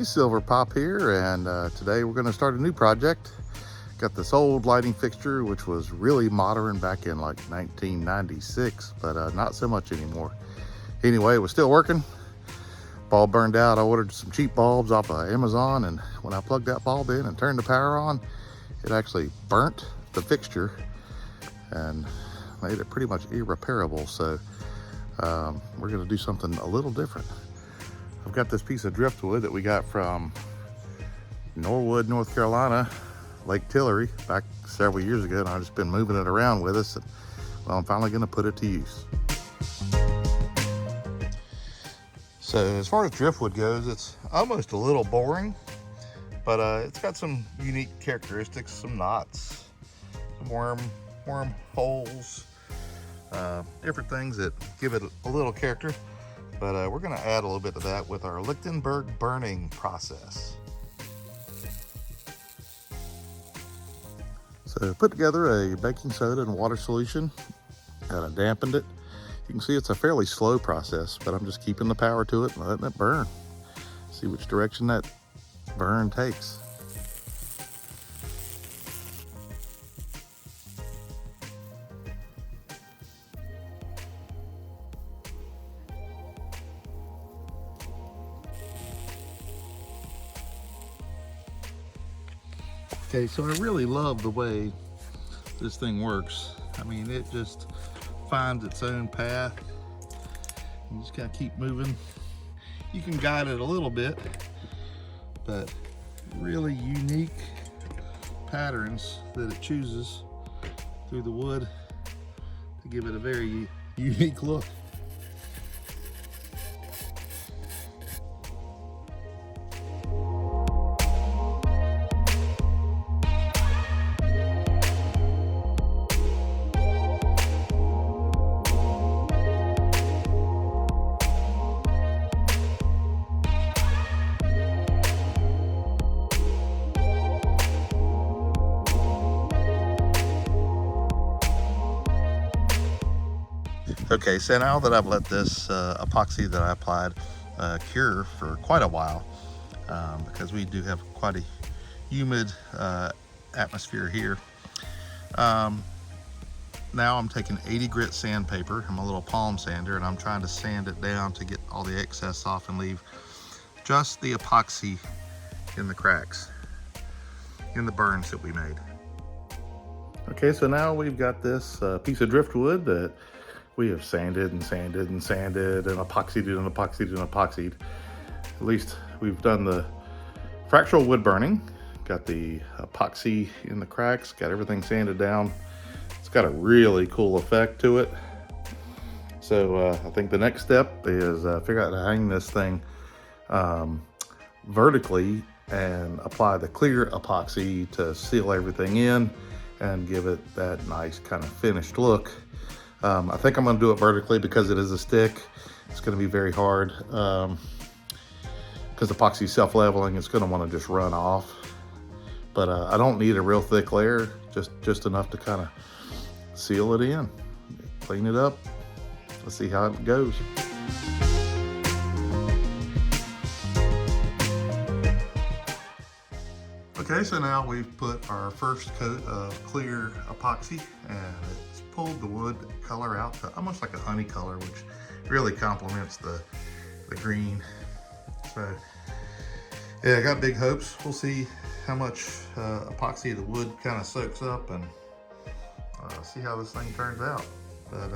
Silver Pop here, and today we're going to start a new project. Got this old lighting fixture which was really modern back in like 1996, but not so much anymore. Anyway, it was still working. Bulb burned out. I ordered some cheap bulbs off of Amazon, and when I plugged that bulb in and turned the power on, it actually burnt the fixture and made it pretty much irreparable. So we're going to do something a little different. I've got this piece of driftwood that we got from Norwood, North Carolina, Lake Tillery, back several years ago, and I've just been moving it around with us. And, well, I'm finally going to put it to use. So as far as driftwood goes, it's almost a little boring, but it's got some unique characteristics, some knots, some worm holes, different things that give it a little character. But we're going to add a little bit to that with our Lichtenberg burning process. So put together a baking soda and water solution, and I dampened it. You can see it's a fairly slow process, but I'm just keeping the power to it and letting it burn. See which direction that burn takes. Okay, so I really love the way this thing works. I mean, it just finds its own path. You just gotta keep moving. You can guide it a little bit, but really unique patterns that it chooses through the wood to give it a very unique look. Okay, so now that I've let this epoxy that I applied cure for quite a while, because we do have quite a humid atmosphere here. Now I'm taking 80 grit sandpaper and my little palm sander, and I'm trying to sand it down to get all the excess off and leave just the epoxy in the cracks, in the burns that we made. Okay, so now we've got this piece of driftwood that we have sanded and sanded and sanded and epoxied and epoxied and epoxied. At least we've done the fractional wood burning, got the epoxy in the cracks, got everything sanded down. It's got a really cool effect to it. So I think the next step is figure out how to hang this thing vertically and apply the clear epoxy to seal everything in and give it that nice kind of finished look. I think I'm going to do it vertically because it is a stick. It's going to be very hard because epoxy is self-leveling. It's going to want to just run off. But I don't need a real thick layer, just enough to kind of seal it in, clean it up. Let's see how it goes. Okay, so now we've put our first coat of clear epoxy, and it's pulled the wood color out to almost like a honey color, which really complements the green. So yeah, I got big hopes. We'll see how much epoxy the wood kind of soaks up, and see how this thing turns out. But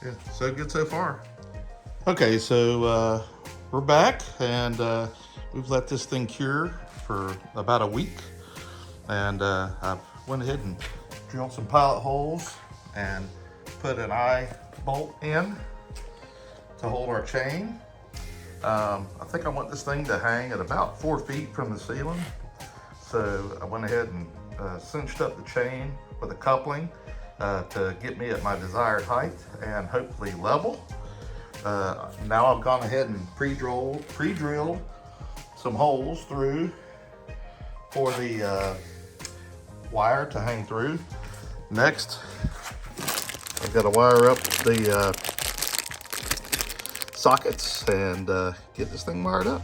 yeah, so good so far. Okay, so we're back, and we've let this thing cure for about a week, and I went ahead and drilled some pilot holes and put an eye bolt in to hold our chain. I think I want this thing to hang at about 4 feet from the ceiling, so I went ahead and cinched up the chain with a coupling to get me at my desired height and hopefully level. Now I've gone ahead and pre-drilled some holes through for the wire to hang through. Next, I've got to wire up the sockets and get this thing wired up.